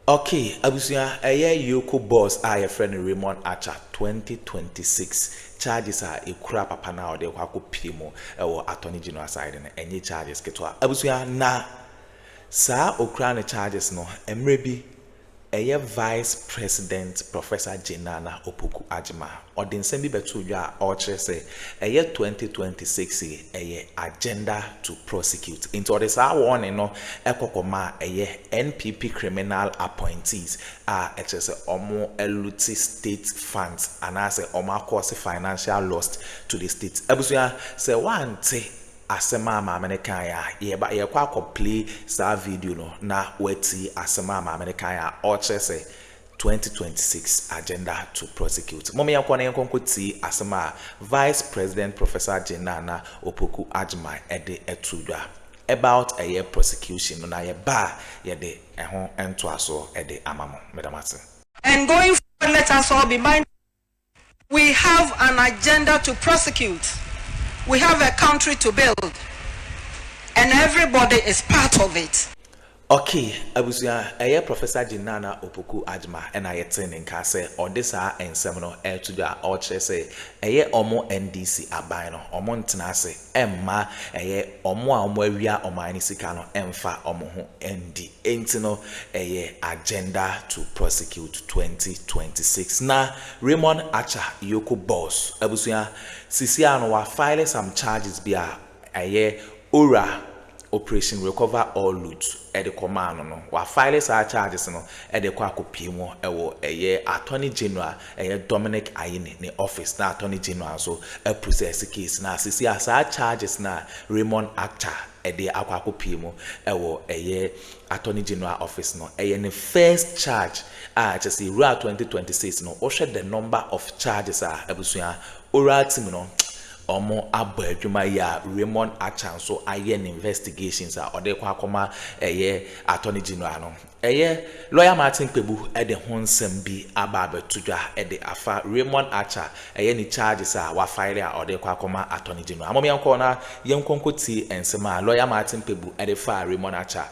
Okay, abusia EOCO boss a friend Raymond Archer 2026 charges are a crap papa na ode kwa kopimo or attorney general side na any charges ketwa abusia na sa okra ne charges no emre bi vice president Professor Jenana Opoku Ajima odinsem bi betu dwa a okire se 2026 agenda to prosecute into this warning no ekokoma NPP criminal appointees se omo eluti state funds and as omo cause financial loss to the state abusia se wante asema American ya ye kwa play sa video no na weti asema American ya ochese 2026 agenda to prosecute momi yakona yenkonkoti asema Vice President Professor Jenana Opoku Ajima ede etudwa about a year prosecution no na ye ba ye de ehon ento aso ede amamo medamase. And going forward, let us all be mindful. We have an agenda to prosecute. We have a country to build, and everybody is part of it. Okay, abusia Professor Jenana Opoku Ajima and I attending kase on this and seminar to the orchard say omo NDC abino omo ntenase emma omo awia omani sikano emfa omo ho ND entino agenda to prosecute 2026 na Raymond Archer EOCO boss abusia sisia no wa file some charges bia ora Operation Recover All Loot at the command no wa file sa charges no at the kwa kopimo ewo Attorney General Dominic Ayine ne office na Attorney General so a process case na sisi sa charges na Raymond Archer at the akwa kopimo ewo Attorney General office no the first charge just the 2026 no o the number of charges abusuya ora team no omo abadwuma ya Raymond Archer so ayen investigations or de kwa akoma Attorney General no lawyer Martin Kpebu de honsem bi ababetudwa de afa Raymond Archer ni charges wa file or de kwa akoma Attorney General amomi yanko na yenkonkoti ensema lawyer Martin Kpebu de fa Raymond Archer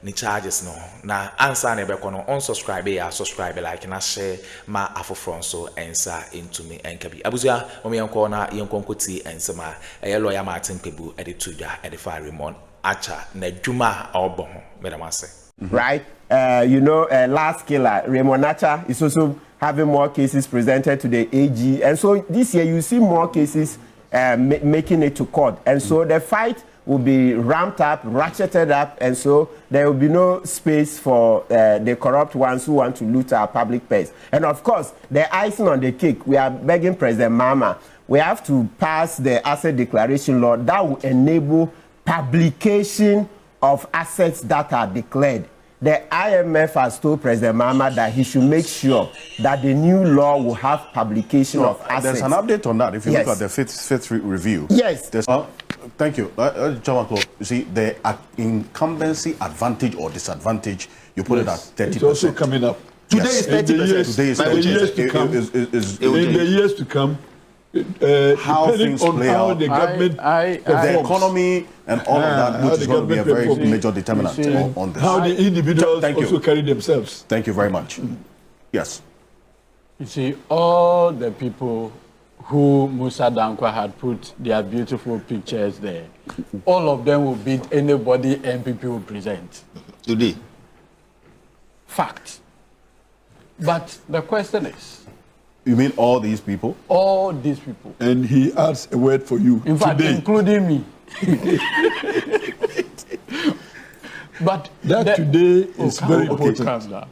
ni charges no na answer na ebeko no unsubscribe ya subscribe like na share ma afofron so ensa into me enkabi abuzia omi yanko na yenkonkoti ensema lawyer Martin Kpebu editudwa edifa Raymond Archer na dwuma obo ho medamase right last killer Raymond Archer is also having more cases presented to the AG, and so this year you see more cases making it to court, and so the fight will be ramped up, ratcheted up, and so there will be no space for the corrupt ones who want to loot our public purse. And of course, the icing on the cake, we are begging President Mahama, we have to pass the asset declaration law that will enable publication of assets that are declared. The IMF has told President Mahama that he should make sure that the new law will have publication of assets. There's an update on that. If you look at the fifth review. Yes. Thank you. You see, the incumbency advantage or disadvantage, you put it at 30%. It's also coming up. Today is 30%. Today is 30%. In the years to come, how things play out, the government the economy and all of that, which is going to be a very major determinant on this. How the individuals also carry themselves. Thank you very much. Yes. You see, all the people who Musa Dankwa had put their beautiful pictures there, all of them will beat anybody NPP will present. Today. Fact. But the question is, you mean all these people? All these people. And he adds a word for you. In fact, today. Including me. But that today is very important.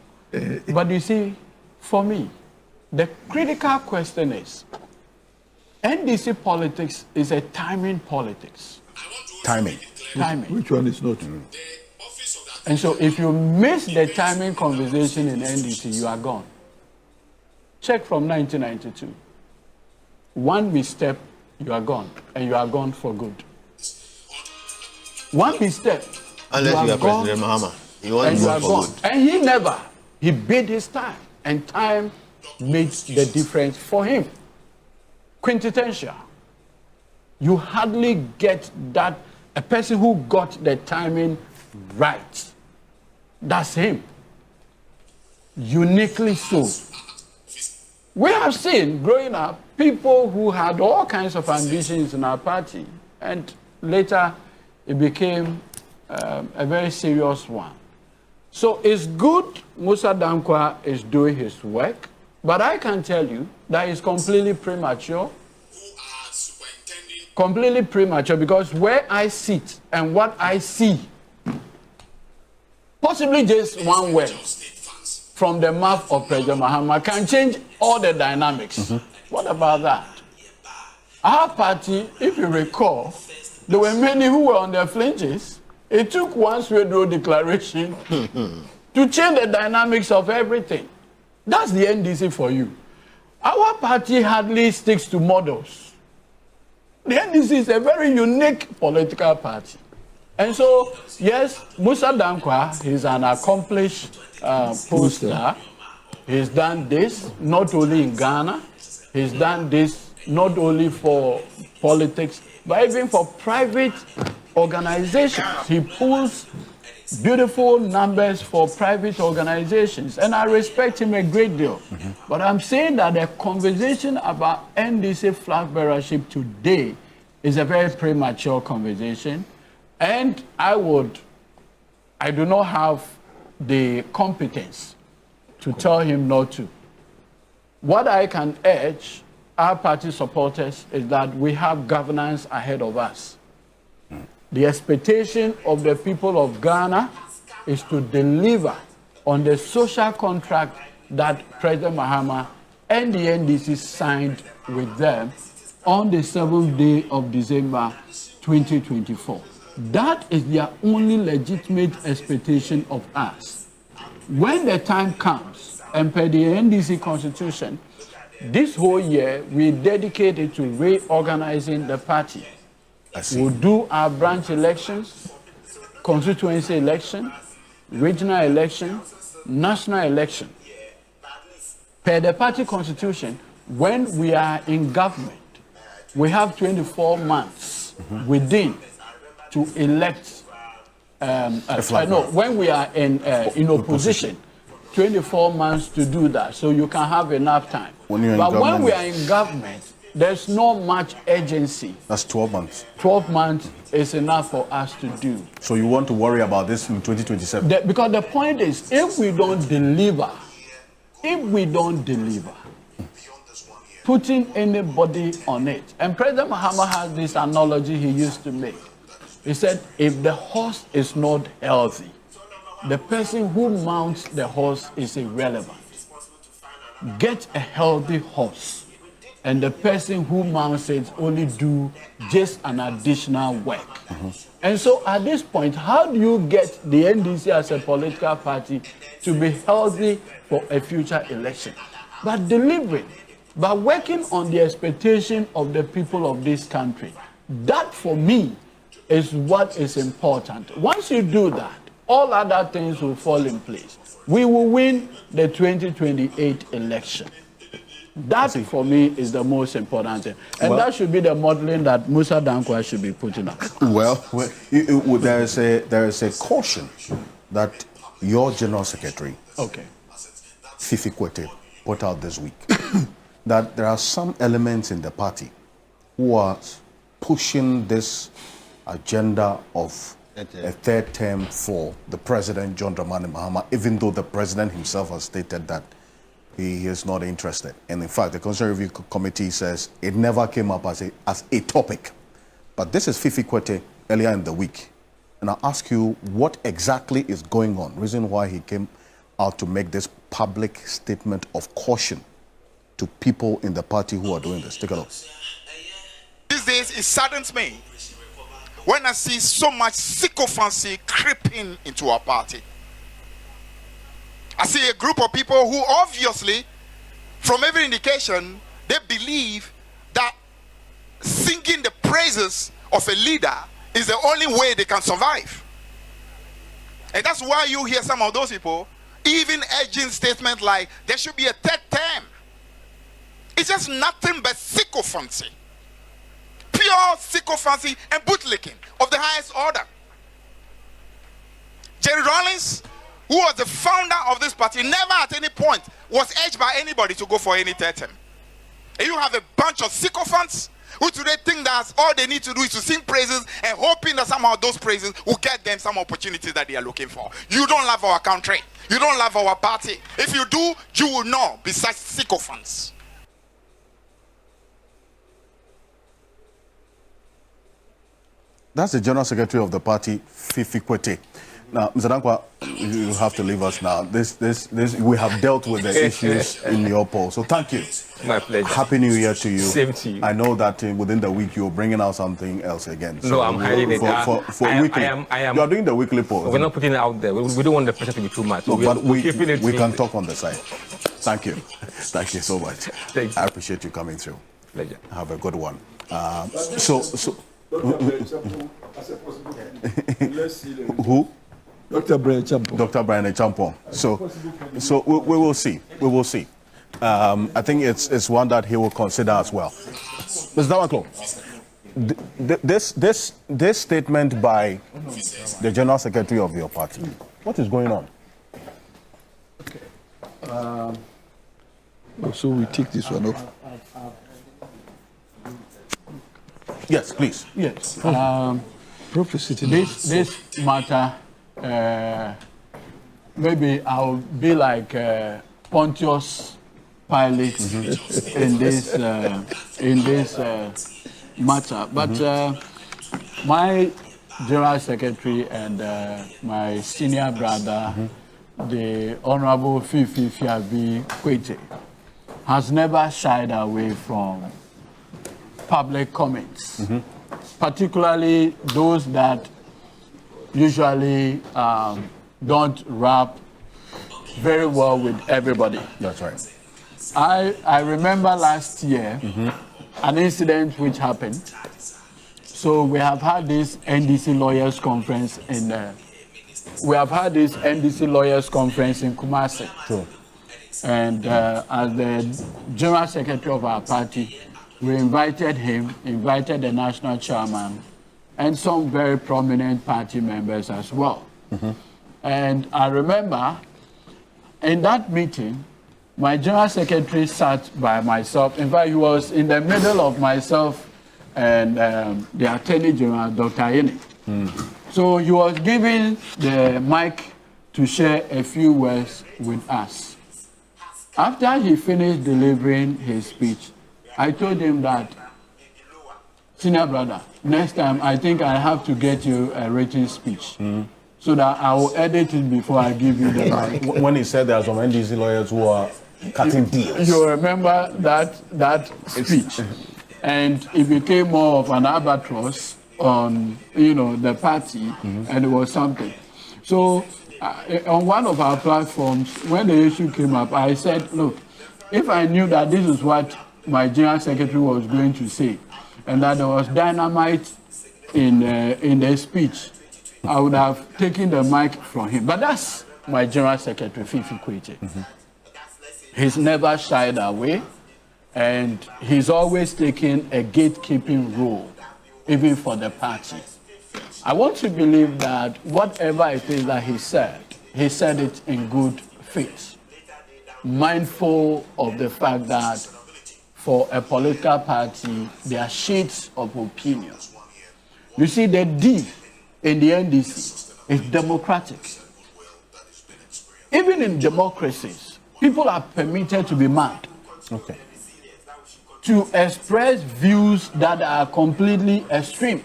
But you see, for me, the critical question is, NDC politics is a timing politics. Timing. Which one is not? And so if you miss the timing conversation in NDC, you are gone. Check from 1992. One misstep, you are gone. And you are gone for good. One misstep. Unless you are President Mahama. You are gone for good. And he bid his time. And time made the difference for him. Quintessential. You hardly get that. A person who got the timing right. That's him. uniquely so. We have seen, growing up, people who had all kinds of ambitions in our party, and later it became a very serious one. So it's good Musa Dankwa is doing his work, but I can tell you that it's completely premature. Completely premature, because where I sit and what I see, possibly just one word from the mouth of President Mahama can change all the dynamics. What about that? Our party, if you recall, there were many who were on their flinches. It took one Swedro declaration to change the dynamics of everything. That's the NDC for you. Our party hardly sticks to models. The NDC is a very unique political party. And so, yes, Musa Dankwa is an accomplished poster. He's done this not only in Ghana, he's done this not only for politics, but even for private organizations. He pulls beautiful numbers for private organizations, and I respect him a great deal. But I'm saying that the conversation about NDC flag bearership today is a very premature conversation, and I do not have the competence to tell him not to. What I can urge our party supporters is that we have governance ahead of us. The expectation of the people of Ghana is to deliver on the social contract that President Mahama and the NDC signed with them on the 7th day of December 2024. That is their only legitimate expectation of us. When the time comes, and per the NDC constitution, this whole year we dedicate it to reorganizing the party. We'll do our branch elections, constituency election, regional election, national election. Per the party constitution, when we are in government, we have 24 months within to elect. When we are in opposition, 24 months to do that, so you can have enough time. But when we are in government, there's not much urgency. That's 12 months. 12 months is enough for us to do. So you want to worry about this in 2027? Because the point is, if we don't deliver, putting anybody on it. And President Mahama has this analogy he used to make. He said, if the horse is not healthy, the person who mounts the horse is irrelevant. Get a healthy horse, and the person who mounts it only do just an additional work. And so at this point, how do you get the NDC as a political party to be healthy for a future election? By delivering, by working on the expectation of the people of this country. That, for me, is what is important. Once you do that, all other things will fall in place. We will win the 2028 election. That, for me, is the most important thing. And that should be the modeling that Musa Dankwa should be putting up. There is a caution that your General Secretary, Fifi Kwete, put out this week, that there are some elements in the party who are pushing this agenda of a third term for the President, John Dramani Mahama, even though the President himself has stated that he is not interested. And in fact, the Constitutional Review Committee says it never came up as a topic. But this is Fifi Kwete earlier in the week. And I'll ask you what exactly is going on, reason why he came out to make this public statement of caution to people in the party who are doing this. Take a look. These days, it saddens me when I see so much sycophancy creeping into our party. I see a group of people who obviously, from every indication, they believe that singing the praises of a leader is the only way they can survive. And that's why you hear some of those people even urging statements like there should be a third term. It's just nothing but sycophancy. Pure sycophancy and bootlicking of the highest order. Jerry Rawlings, who was the founder of this party, never at any point was urged by anybody to go for any third term. And you have a bunch of sycophants who today think that all they need to do is to sing praises and hoping that somehow those praises will get them some opportunities that they are looking for. You don't love our country. You don't love our party. If you do, you will not be such sycophants. That's the General Secretary of the party, Fifi Kwete. Now, Mr. Dankwa, you have to leave us now. We have dealt with the issues in your poll. So thank you. My pleasure. Happy New Year to you. Same to you. I know that within the week you're bringing out something else again. So no, I'm hiding it. For weekly. I am. You are doing the weekly poll. We're not putting it out there. We don't want the pressure to be too much. No, but we can talk talk on the side. Thank you. Thank you so much. Thank you. I appreciate you coming through. Pleasure. Have a good one. Who? Dr. Brian Champon. Dr. Brian Champon. So we will see. We will see. I think it's one that he will consider as well. Mr. Dawanklo, this statement by the General Secretary of your party, what is going on? Okay. So we take this one off. Yes, please. Yes. This matter, maybe I'll be like Pontius Pilate in this matter. But my General Secretary and my senior brother, the Honorable Fifi Kwete, has never shied away from public comments, particularly those that usually don't rap very well with everybody. That's right. I remember last year an incident which happened. So we have had this NDC lawyers conference in Kumasi. Sure. And as the General Secretary of our party, we invited him, invited the national chairman, and some very prominent party members as well. And I remember in that meeting, my General Secretary sat by myself. In fact, he was in the middle of myself and the Attorney General, Dr. Yeni. So he was giving the mic to share a few words with us. After he finished delivering his speech, I told him that, senior brother, next time I think I have to get you a written speech so that I will edit it before I give you the mic. When he said there are some NDC lawyers who are cutting deals. You remember that speech, and it became more of an albatross on the party, and it was something. So on one of our platforms, when the issue came up, I said, look, if I knew that this is what my General Secretary was going to say, and that there was dynamite in the speech, I would have taken the mic from him. But that's my General Secretary, Fifi Kwete. He's never shied away, and he's always taken a gatekeeping role, even for the party. I want to believe that whatever it is that he said it in good faith, mindful of the fact that for a political party, there are shades of opinion. You see, the D in the NDC is democratic. Even in democracies, people are permitted to be mad. Okay. To express views that are completely extreme.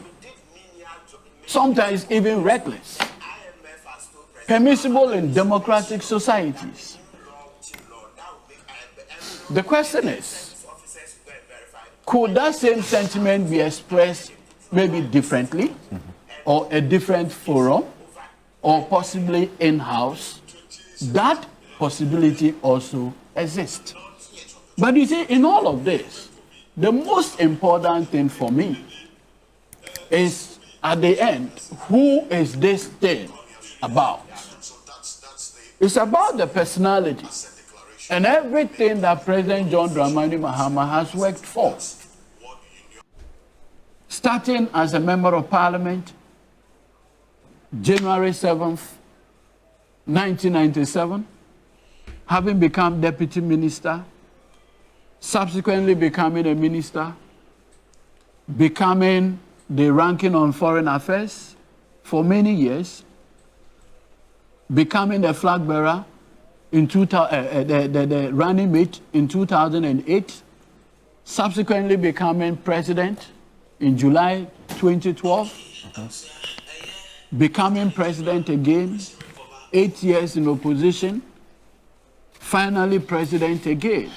Sometimes even reckless. Permissible in democratic societies. The question is, could that same sentiment be expressed maybe differently, or a different forum, or possibly in-house? That possibility also exists. But you see, in all of this, the most important thing for me is, at the end, who is this thing about? It's about the personality and everything that President John Dramani Mahama has worked for. Starting as a member of parliament, January 7th, 1997, having become deputy minister, subsequently becoming a minister, becoming the ranking on foreign affairs for many years, becoming the flag bearer in the running mate in 2008, subsequently becoming president in July 2012, becoming president again, 8 years in opposition, finally president again.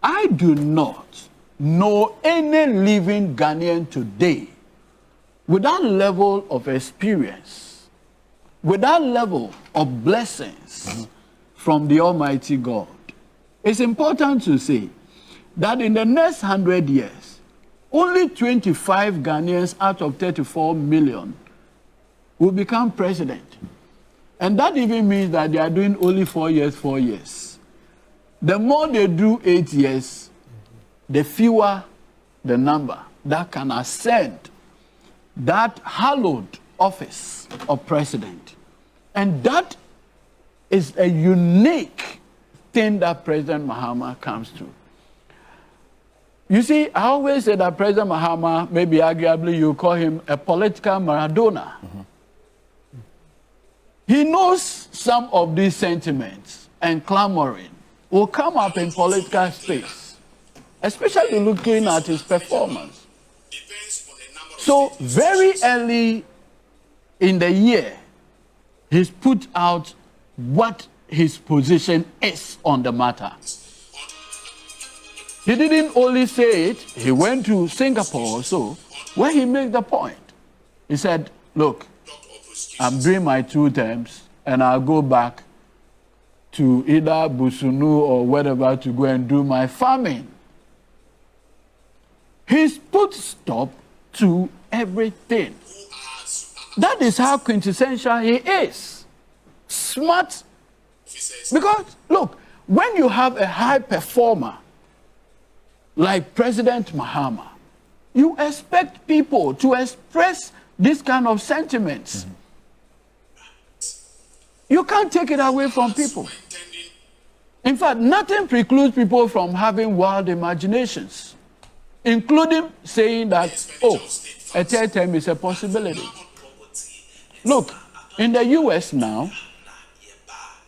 I do not know any living Ghanaian today with that level of experience, with that level of blessings from the Almighty God. It's important to say that in the next 100 years, only 25 Ghanaians out of 34 million will become president. And that even means that they are doing only 4 years, 4 years. The more they do 8 years, the fewer the number that can ascend that hallowed office of president. And that is a unique thing that President Mahama comes to. You see, I always say that President Mahama, maybe arguably you call him a political Maradona. He knows some of these sentiments and clamoring will come up in political space, especially looking at his performance. So very early in the year, he's put out what his position is on the matter. He didn't only say it, he went to Singapore also, where he made the point. He said, look, I'm doing my 2 terms, and I'll go back to either Busunu or wherever to go and do my farming. He's put stop to everything. That is how quintessential he is. Smart. Because, look, when you have a high performer like President Mahama, you expect people to express this kind of sentiments. You can't take it away from people. In fact, nothing precludes people from having wild imaginations, including saying that, oh, a 3rd term is a possibility. Look, in the US now,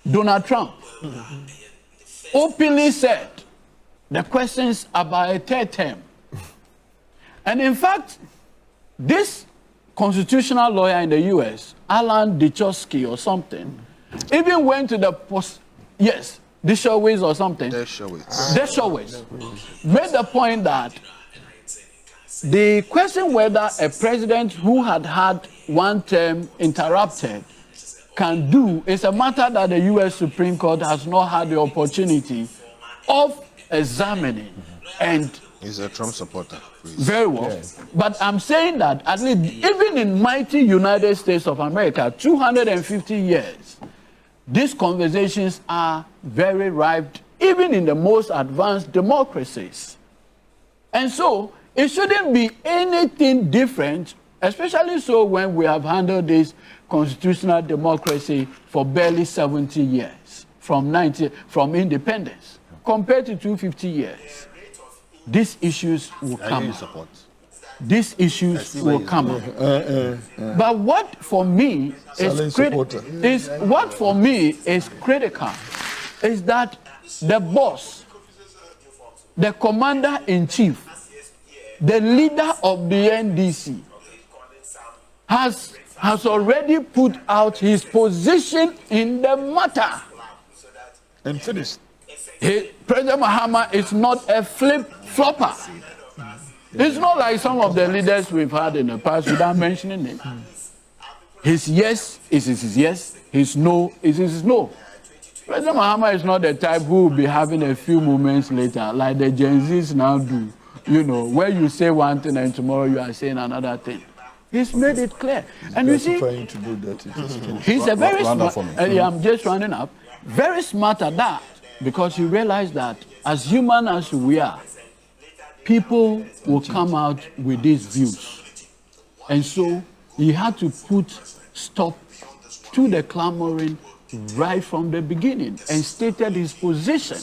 Donald Trump openly said the questions about a 3rd term. And in fact, this constitutional lawyer in the US, Alan Dichowski or something, even went to the Dershowitz or something. Dershowitz made the point that the question whether a president who had had 1 term interrupted can do is a matter that the US Supreme Court has not had the opportunity of examining. And he's a Trump supporter. Please. Very well. Yes. But I'm saying that at least even in mighty United States of America, 250 years, these conversations are very ripe, even in the most advanced democracies. And so it shouldn't be anything different, especially so when we have handled this constitutional democracy for barely 70 years from independence, compared to 250 years. These issues will come up. These issues will come up. But what for me is critical is that the boss, the commander-in-chief, the leader of the NDC has already put out his position in the matter. And finished. President Mahama is not a flip-flopper. It's not like some of the leaders we've had in the past without mentioning it. His yes is his yes, his no is his no. President Mahama is not the type who will be having a few moments later, like the Gen Zs now do, where you say one thing and tomorrow you are saying another thing. He's made it clear. And you see, trying to do that. He's a very smart, I'm just rounding up, very smart at that, because he realized that as human as we are, people will come out with these views. And so he had to put stop to the clamoring right from the beginning and stated his position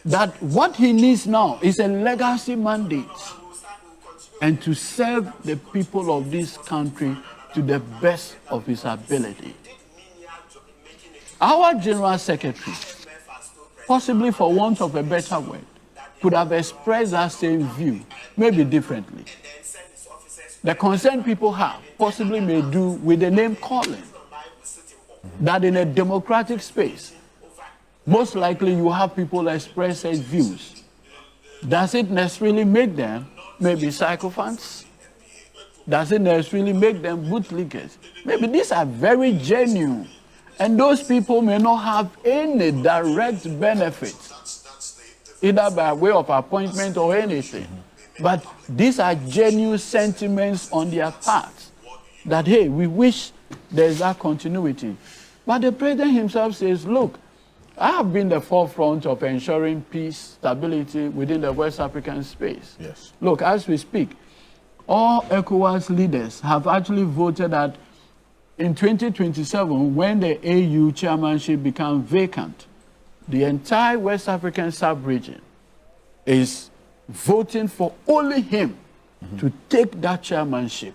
that what he needs now is a legacy mandate and to serve the people of this country to the best of his ability. Our General Secretary, possibly for want of a better word, could have expressed that same view, maybe differently. The concern people have possibly may do with the name calling. That in a democratic space, most likely you have people express their views. Does it necessarily make them maybe sycophants? Does it necessarily make them bootlickers? Maybe these are very genuine, and those people may not have any direct benefits, either by way of appointment or anything. But these are genuine sentiments on their part that, hey, we wish there's that continuity. But the president himself says, look, I have been the forefront of ensuring peace, stability within the West African space. Yes. Look, as we speak, all ECOWAS leaders have actually voted that in 2027, when the AU chairmanship becomes vacant, the entire West African sub-region is voting for only him to take that chairmanship.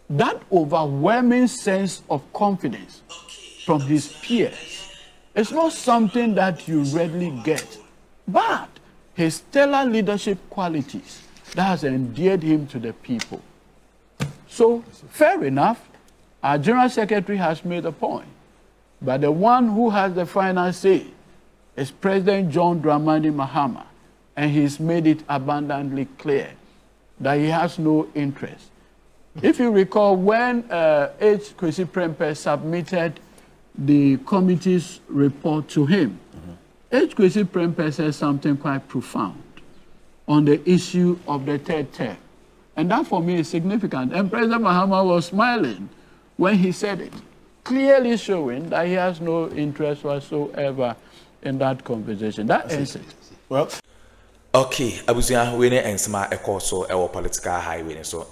That overwhelming sense of confidence from his peers is not something that you readily get, but his stellar leadership qualities that has endeared him to the people. So, fair enough, our General Secretary has made a point, but the one who has the final say is President John Dramani Mahama, and he's made it abundantly clear that he has no interest. If you recall, when H. Kwesi Prempeh submitted the committee's report to him, H. Kwesi Prempeh said something quite profound on the issue of the third term. And that for me is significant. And President Mahama was smiling when he said it, clearly showing that he has no interest whatsoever in that conversation. That ends it. Well, okay, abusia we ne ensema ekoso ewo political highway so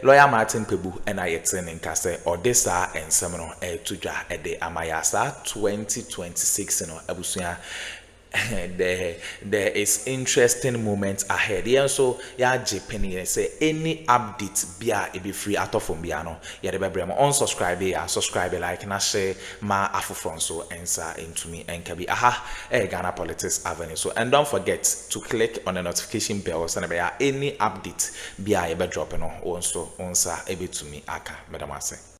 lawyer Martin Pebu and ayete nka se odisa ensem no etudwa ede amayasa 2026 no abusia there is interesting moments ahead. Yeah, so ya Japan say any update bia e be free Attorney bia no ya de bebre mo unsubscribe ya subscribe like na share ma afufron so ensa into me enka bi Ghana Politics Avenue. So and don't forget to click on the notification bell so na any update bia e be drop no also onsa e be to me aka madam ase.